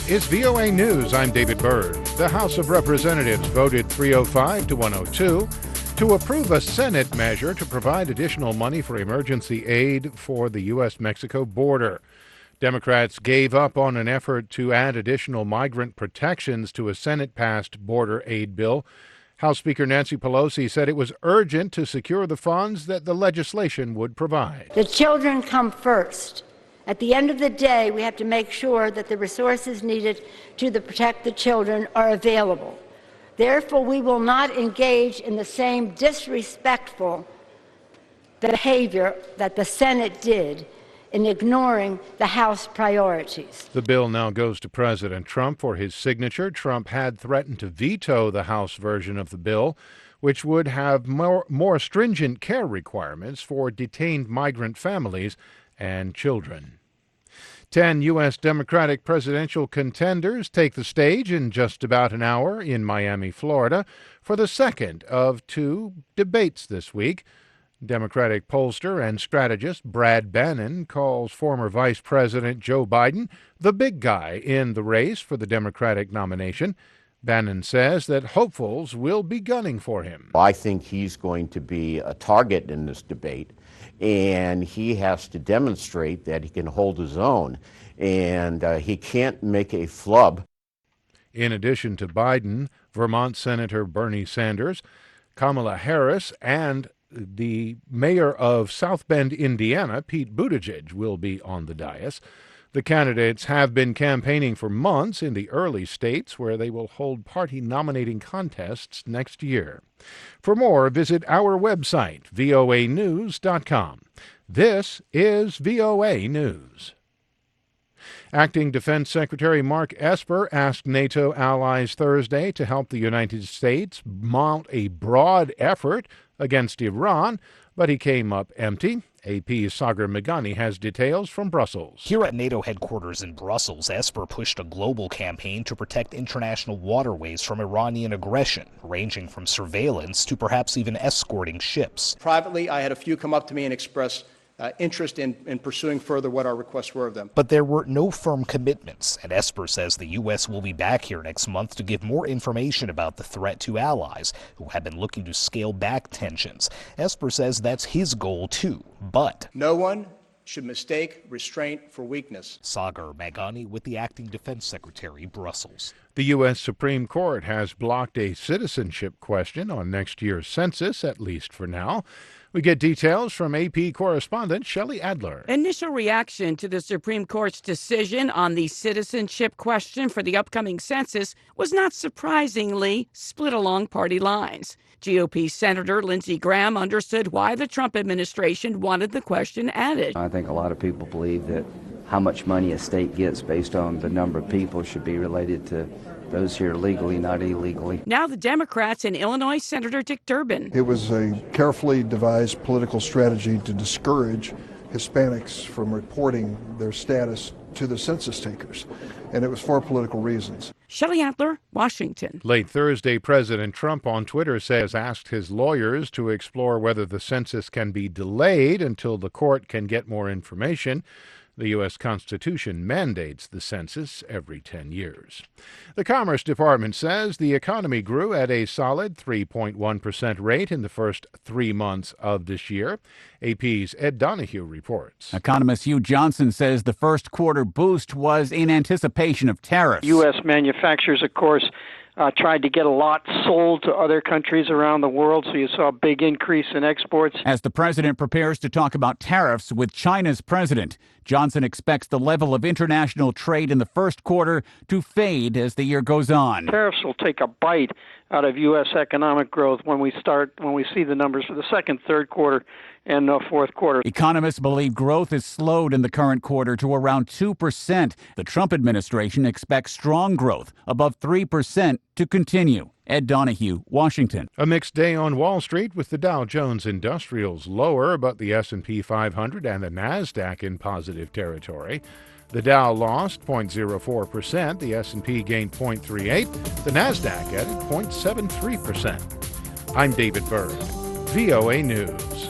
This is VOA News. I'm David Byrd. The House of Representatives voted 305 to 102 to approve a Senate measure to provide additional money for emergency aid for the U.S.-Mexico border. Democrats gave up on an effort to add additional migrant protections to a Senate-passed border aid bill. House Speaker Nancy Pelosi said it was urgent to secure the funds that the legislation would provide. The children come first. At the end of the day, we have to make sure that the resources needed to protect the children are available. Therefore, we will not engage in the same disrespectful behavior that the Senate did in ignoring the House priorities. The bill now goes to President Trump for his signature. Trump had threatened to veto the House version of the bill, which would have more stringent care requirements for detained migrant families and children. 10 U.S. Democratic presidential contenders take the stage in just about an hour in Miami, Florida, for the second of two debates this week. Democratic pollster and strategist Brad Bannon calls former Vice President Joe Biden the big guy in the race for the Democratic nomination. Bannon says that hopefuls will be gunning for him. I think he's going to be a target in this debate, and he has to demonstrate that he can hold his own, and he can't make a flub. In addition to Biden, Vermont Senator Bernie Sanders, Kamala Harris, and the mayor of South Bend, Indiana, Pete Buttigieg, will be on the dais. The candidates have been campaigning for months in the early states where they will hold party nominating contests next year. For more, visit our website, voanews.com. This is VOA News. Acting Defense Secretary Mark Esper asked NATO allies Thursday to help the United States mount a broad effort against Iran, but he came up empty. AP's Sagar Meghani has details from Brussels. Here at NATO headquarters in Brussels, Esper pushed a global campaign to protect international waterways from Iranian aggression, ranging from surveillance to perhaps even escorting ships. Privately, I had a few come up to me and express interest in pursuing further what our requests were of them. But there were no firm commitments, and Esper says the U.S. will be back here next month to give more information about the threat to allies who have been looking to scale back tensions. Esper says that's his goal, too, but no one should mistake restraint for weakness. Sagar Meghani with the Acting Defense Secretary, Brussels. The U.S. Supreme Court has blocked a citizenship question on next year's census, at least for now. We get details from AP correspondent Shelley Adler. Initial reaction to the Supreme Court's decision on the citizenship question for the upcoming census was not surprisingly split along party lines. GOP Senator Lindsey Graham understood why the Trump administration wanted the question added. I think a lot of people believe that how much money a state gets based on the number of people should be related to those here legally, not illegally. Now the Democrats and Illinois Senator Dick Durbin. It was a carefully devised political strategy to discourage Hispanics from reporting their status to the census takers, and it was for political reasons. Shelley Adler, Washington. Late Thursday, President Trump on Twitter asked his lawyers to explore whether the census can be delayed until the court can get more information. The U.S. Constitution mandates the census every 10 years. The Commerce Department says the economy grew at a solid 3.1% rate in the first 3 months of this year. AP's Ed Donahue reports. Economist Hugh Johnson says the first quarter boost was in anticipation of tariffs. U.S. manufacturers, of course, tried to get a lot sold to other countries around the world, so you saw a big increase in exports. As the president prepares to talk about tariffs with China's president, Johnson expects the level of international trade in the first quarter to fade as the year goes on. Tariffs will take a bite out of U.S. economic growth when we see the numbers for the second, third quarter, and fourth quarter. Economists believe growth is slowed in the current quarter to around 2%. The Trump administration expects strong growth, above 3%, to continue. Ed Donahue, Washington. A mixed day on Wall Street with the Dow Jones Industrials lower, but the S&P 500 and the NASDAQ in positive territory. The Dow lost 0.04%, the S&P gained 0.38%, the NASDAQ added 0.73%. I'm David Byrd, VOA News.